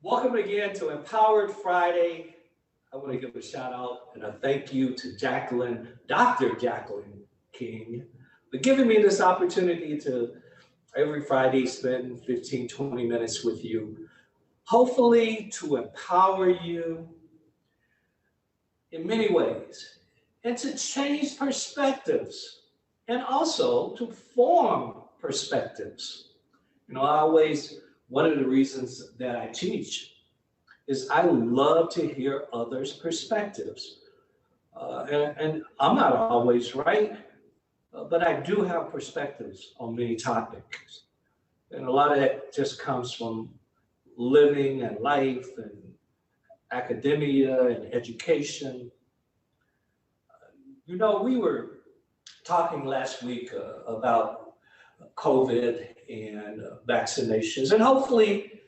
Welcome again to Empowered Friday. I want to give a shout out and a thank you to Dr. Jacqueline King, for giving me this opportunity to every Friday spend 15, 20 minutes with you, hopefully to empower you in many ways and to change perspectives and also to form perspectives. One of the reasons that I teach is I love to hear others' perspectives. And I'm not always right, but I do have perspectives on many topics. And a lot of that just comes from living and life and academia and education. We were talking last week about COVID and vaccinations, and hopefully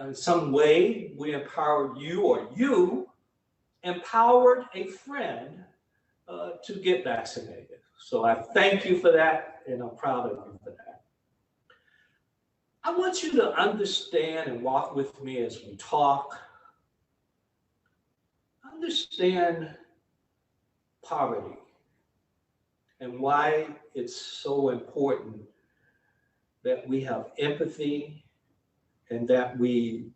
in some way we empowered you or you empowered a friend to get vaccinated. So I thank you for that, and I'm proud of you for that. I want you to understand and walk with me as we talk. Understand poverty and why it's so important that we have empathy and that we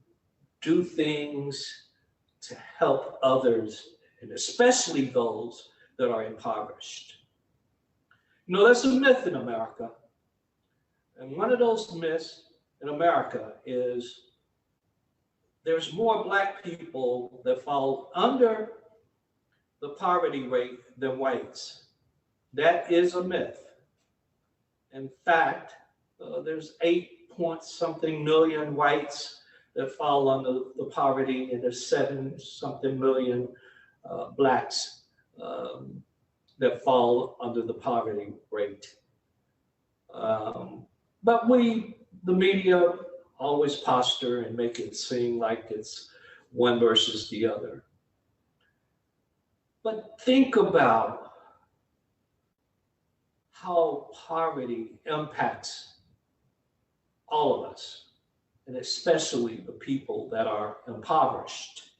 do things to help others, and especially those that are impoverished. There's a myth in America, and one of those myths in America is there's more Black people that fall under the poverty rate than whites. That is a myth. In fact, there's 8-point-something million whites that fall under the poverty, and there's 7-something million Blacks that fall under the poverty rate. But the media, always posture and make it seem like it's one versus the other. But think about how poverty impacts all of us, and especially the people that are impoverished.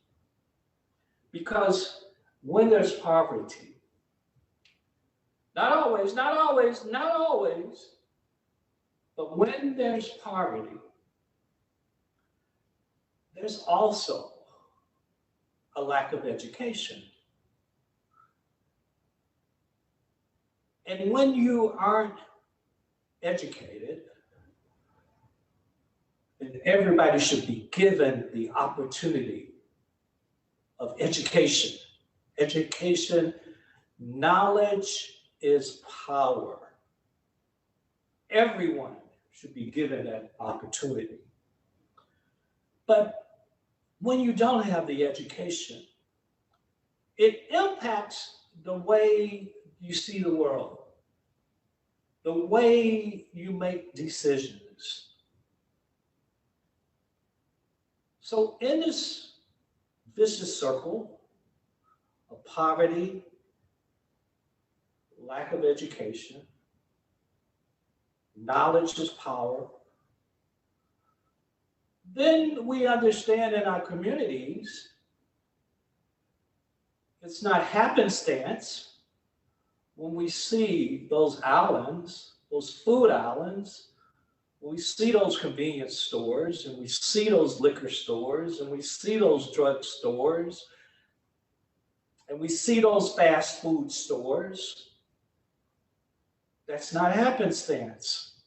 Because when there's poverty, not always, but when there's poverty, there's also a lack of education. And when you aren't educated, and everybody should be given the opportunity of education. Education, knowledge is power. Everyone should be given that opportunity. But when you don't have the education, it impacts the way you see the world, the way you make decisions. So in this vicious circle of poverty, lack of education, knowledge is power, then we understand in our communities, it's not happenstance when we see those islands, those food islands, when we see those convenience stores, and we see those liquor stores, and we see those drug stores, and we see those fast food stores. That's not happenstance.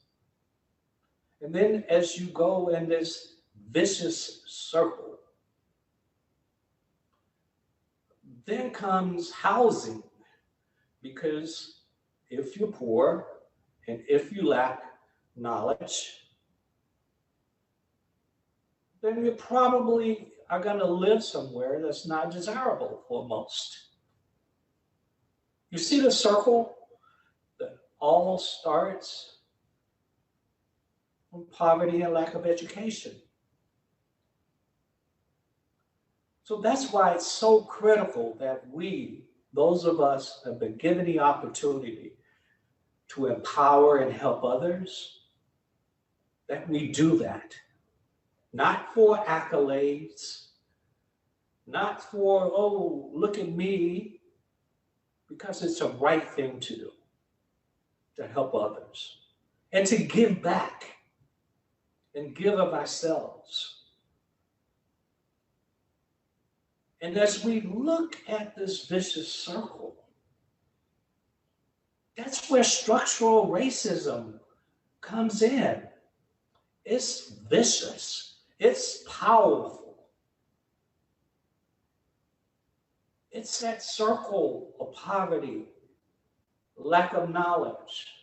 And then as you go in this vicious circle, then comes housing. Because if you're poor and if you lack knowledge, then you probably are going to live somewhere that's not desirable for most. You see the circle that all starts from poverty and lack of education. So that's why it's so critical that those of us have been given the opportunity to empower and help others, that we do that. not for accolades, not for, oh, look at me, because it's a right thing to do, to help others, and to give back and give of ourselves. And as we look at this vicious circle, that's where structural racism comes in. It's vicious. It's powerful. It's that circle of poverty, lack of knowledge,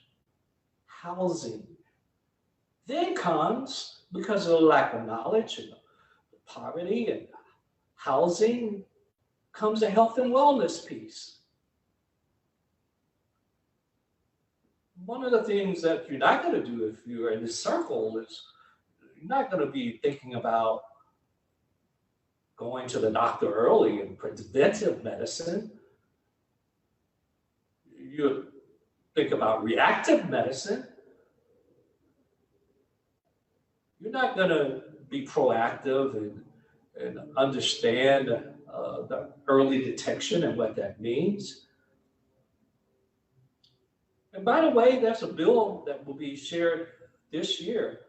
housing. Then comes, because of the lack of knowledge and poverty and housing, comes the health and wellness piece. One of the things that you're not going to do if you're in this circle is you're not going to be thinking about going to the doctor early and preventive medicine. You think about reactive medicine. You're not going to be proactive and understand the early detection and what that means. And by the way, that's a bill that will be shared this year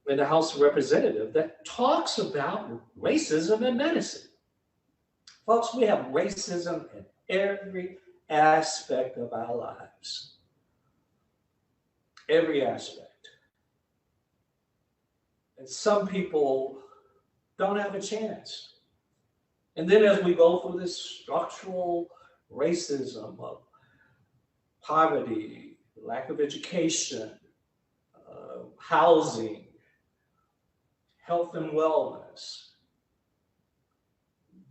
in the House of Representatives that talks about racism in medicine. Folks, we have racism in every aspect of our lives. Every aspect. And some people don't have a chance. And then as we go through this structural racism of poverty, lack of education, housing, health and wellness,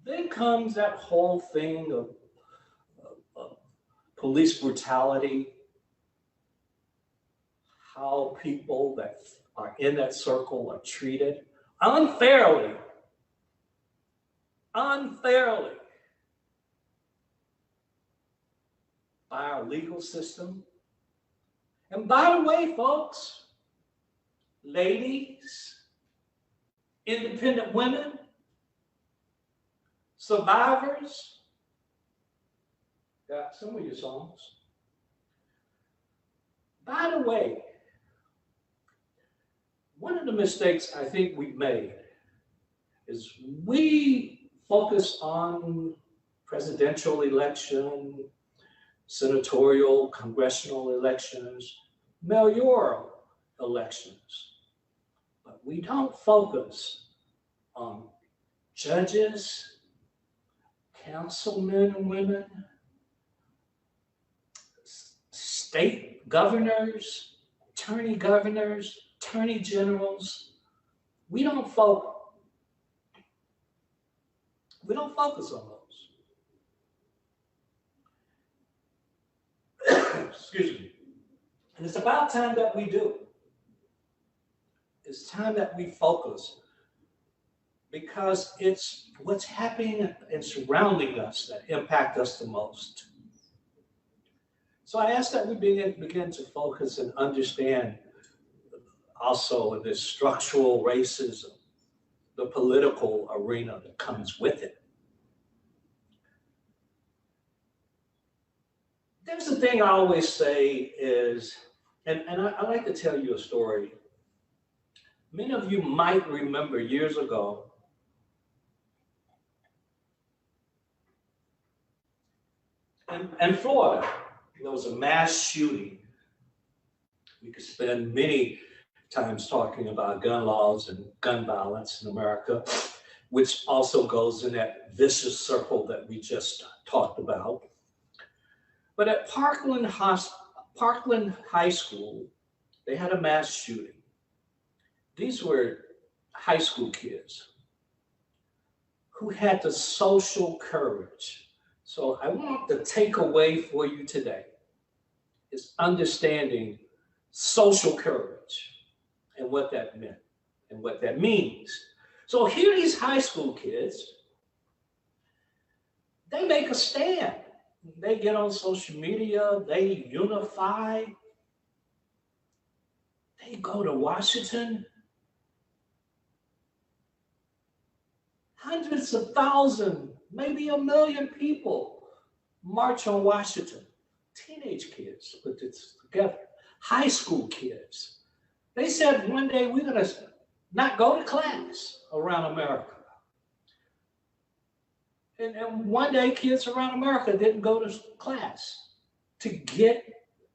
then comes that whole thing of police brutality, how people that are in that circle are treated unfairly by our legal system. And by the way, folks, ladies, independent women, survivors, got some of your songs. By the way, one of the mistakes I think we've made is we focus on presidential election, senatorial, congressional elections, mayoral elections. But we don't focus on judges, councilmen and women, state governors, attorney generals. We don't focus on those. Excuse me. And it's about time that we do. It's time that we focus, because it's what's happening and surrounding us that impact us the most. So I ask that we begin to focus and understand also this structural racism, the political arena that comes with it. There's the thing I always say is, and I like to tell you a story. Many of you might remember years ago, in Florida, there was a mass shooting. We could spend many times talking about gun laws and gun violence in America, which also goes in that vicious circle that we just talked about. But at Parkland High School, they had a mass shooting. These were high school kids who had the social courage. So I want the takeaway for you today is understanding social courage and what that meant and what that means. So here these high school kids, they make a stand. They get on social media, they unify, they go to Washington, hundreds of thousands, maybe 1 million people march on Washington. Teenage kids put this together. High school kids. They said one day we're going to not go to class around America. And one day kids around America didn't go to class to get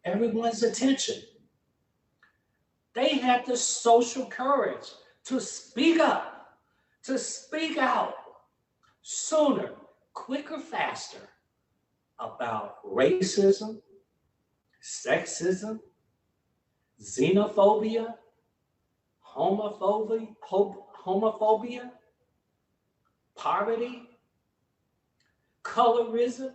everyone's attention. They had the social courage to speak up, to speak out sooner, quicker, faster about racism, sexism, xenophobia, homophobia, poverty, colorism.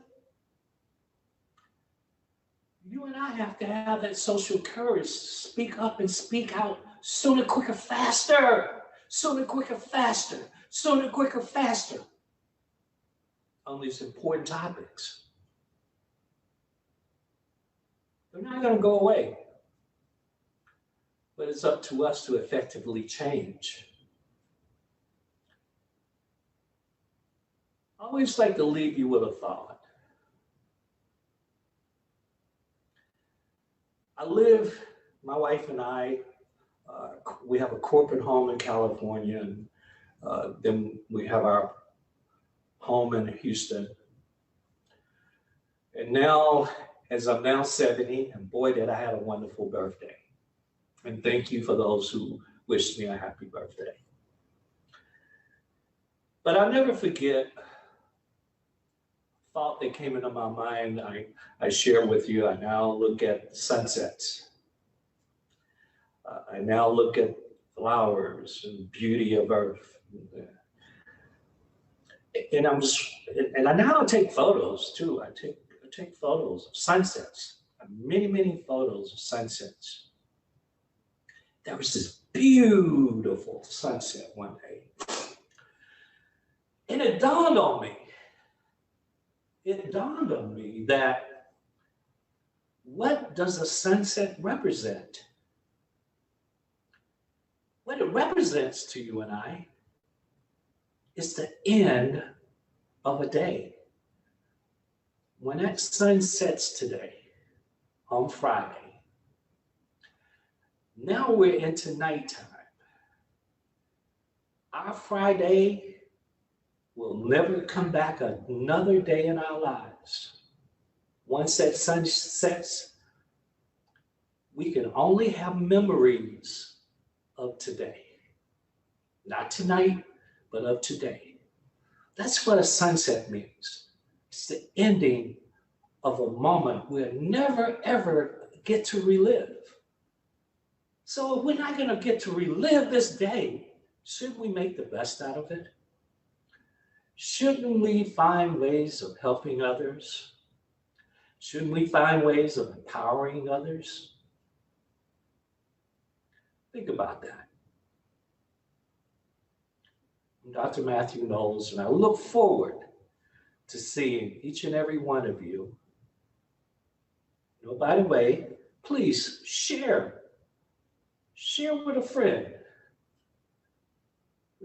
You and I have to have that social courage to speak up and speak out sooner, quicker, faster. Sooner, quicker, faster. Sooner, quicker, faster. On these important topics. They're not going to go away. But it's up to us to effectively change. I always like to leave you with a thought. My wife and I, we have a corporate home in California, and then we have our home in Houston. And now, as I'm now 70, and boy, did I have a wonderful birthday. And thank you for those who wished me a happy birthday. But I'll never forget a thought that came into my mind. I share with you. I now look at sunsets. I now look at flowers and beauty of earth. And I now take photos too. I take photos of sunsets, many, many photos of sunsets. There was this beautiful sunset one day. And it dawned on me that what does a sunset represent? What it represents to you and I is the end of a day. When that sun sets today, on Friday, now we're into nighttime. Our Friday will never come back another day in our lives. Once that sun sets, we can only have memories of today. Not tonight, but of today. That's what a sunset means. It's the ending of a moment we'll never, ever get to relive. So if we're not going to get to relive this day, shouldn't we make the best out of it? Shouldn't we find ways of helping others? Shouldn't we find ways of empowering others? Think about that. I'm Dr. Mathew Knowles, and I look forward to seeing each and every one of you. By the way, please share. Share with a friend.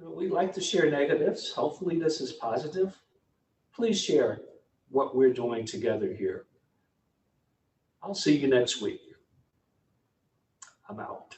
We like to share negatives. Hopefully this is positive. Please share what we're doing together here. I'll see you next week. I'm out.